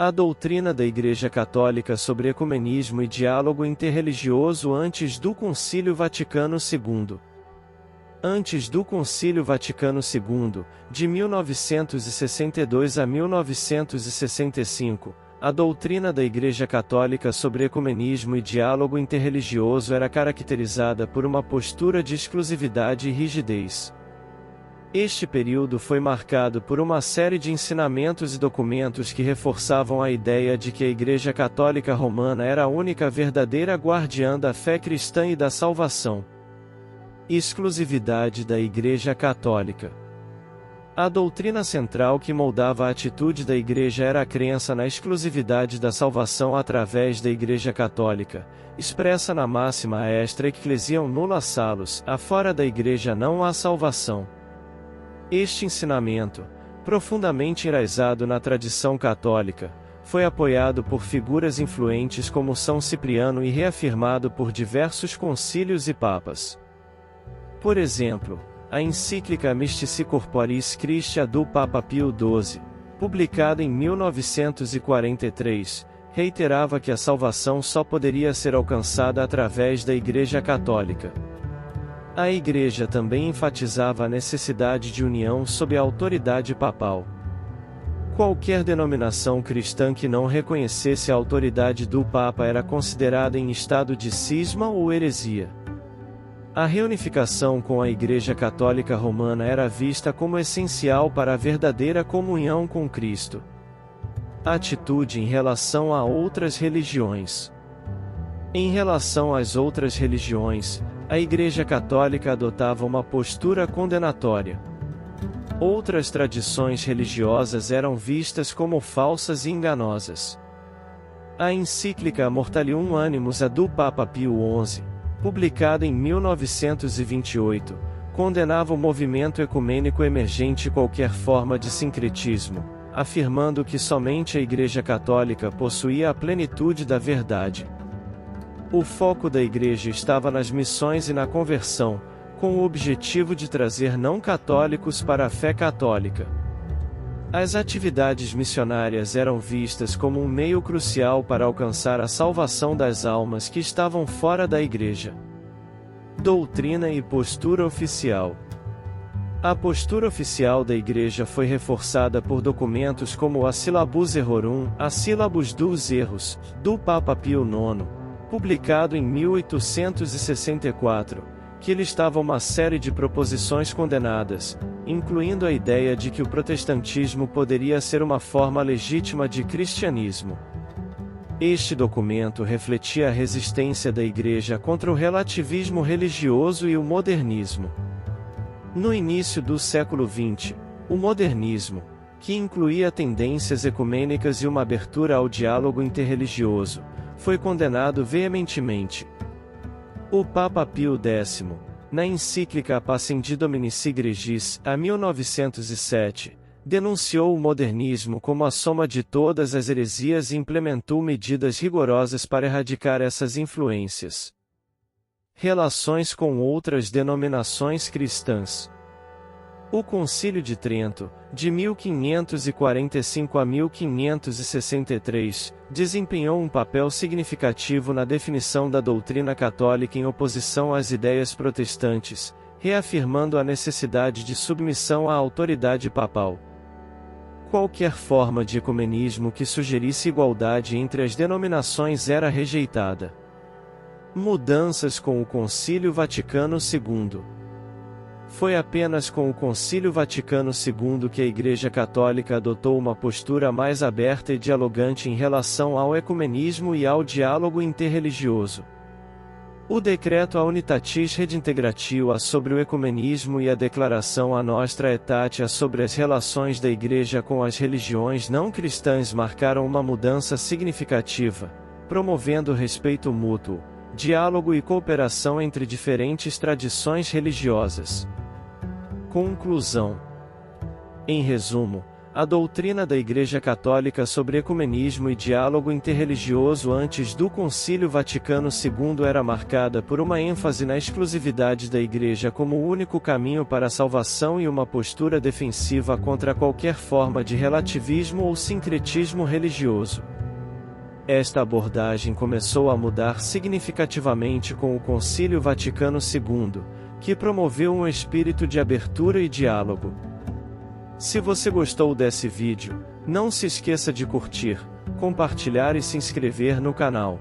A doutrina da Igreja Católica sobre ecumenismo e diálogo interreligioso antes do Concílio Vaticano II. Antes do Concílio Vaticano II, de 1962 a 1965, a doutrina da Igreja Católica sobre ecumenismo e diálogo interreligioso era caracterizada por uma postura de exclusividade e rigidez. Este período foi marcado por uma série de ensinamentos e documentos que reforçavam a ideia de que a Igreja Católica Romana era a única verdadeira guardiã da fé cristã e da salvação. Exclusividade da Igreja Católica. A doutrina central que moldava a atitude da Igreja era a crença na exclusividade da salvação através da Igreja Católica, expressa na máxima extra ecclesiam nulla salus, afora da Igreja não há salvação. Este ensinamento, profundamente enraizado na tradição católica, foi apoiado por figuras influentes como São Cipriano e reafirmado por diversos concílios e papas. Por exemplo, a encíclica Mystici Corporis Christi do Papa Pio XII, publicada em 1943, reiterava que a salvação só poderia ser alcançada através da Igreja Católica. A Igreja também enfatizava a necessidade de união sob a autoridade papal. Qualquer denominação cristã que não reconhecesse a autoridade do Papa era considerada em estado de cisma ou heresia. A reunificação com a Igreja Católica Romana era vista como essencial para a verdadeira comunhão com Cristo. Atitude em relação a outras religiões. Em relação às outras religiões, a Igreja Católica adotava uma postura condenatória. Outras tradições religiosas eram vistas como falsas e enganosas. A encíclica Mortalium Animus do Papa Pio XI, publicada em 1928, condenava o movimento ecumênico emergente e qualquer forma de sincretismo, afirmando que somente a Igreja Católica possuía a plenitude da verdade. O foco da Igreja estava nas missões e na conversão, com o objetivo de trazer não católicos para a fé católica. As atividades missionárias eram vistas como um meio crucial para alcançar a salvação das almas que estavam fora da Igreja. Doutrina e postura oficial. A postura oficial da Igreja foi reforçada por documentos como a Syllabus Errorum, a Sílabus dos Erros, do Papa Pio IX, publicado em 1864, que listava uma série de proposições condenadas, incluindo a ideia de que o protestantismo poderia ser uma forma legítima de cristianismo. Este documento refletia a resistência da Igreja contra o relativismo religioso e o modernismo. No início do século XX, o modernismo, que incluía tendências ecumênicas e uma abertura ao diálogo interreligioso, foi condenado veementemente. O Papa Pio X, na encíclica Pascendi Dominici Gregis, a 1907, denunciou o modernismo como a soma de todas as heresias e implementou medidas rigorosas para erradicar essas influências. Relações com outras denominações cristãs. O Concílio de Trento, de 1545 a 1563, desempenhou um papel significativo na definição da doutrina católica em oposição às ideias protestantes, reafirmando a necessidade de submissão à autoridade papal. Qualquer forma de ecumenismo que sugerisse igualdade entre as denominações era rejeitada. Mudanças com o Concílio Vaticano II. Foi apenas com o Concílio Vaticano II que a Igreja Católica adotou uma postura mais aberta e dialogante em relação ao ecumenismo e ao diálogo interreligioso. O decreto A Unitatis Redintegratio sobre o ecumenismo e a declaração A Nostra Aetate sobre as relações da Igreja com as religiões não cristãs marcaram uma mudança significativa, promovendo respeito mútuo, diálogo e cooperação entre diferentes tradições religiosas. Conclusão. Em resumo, A doutrina da Igreja Católica sobre ecumenismo e diálogo interreligioso antes do Concílio Vaticano II era marcada por uma ênfase na exclusividade da Igreja como o único caminho para a salvação e uma postura defensiva contra qualquer forma de relativismo ou sincretismo religioso. Esta abordagem começou a mudar significativamente com o Concílio Vaticano II, que promoveu um espírito de abertura e diálogo. Se você gostou desse vídeo, não se esqueça de curtir, compartilhar e se inscrever no canal.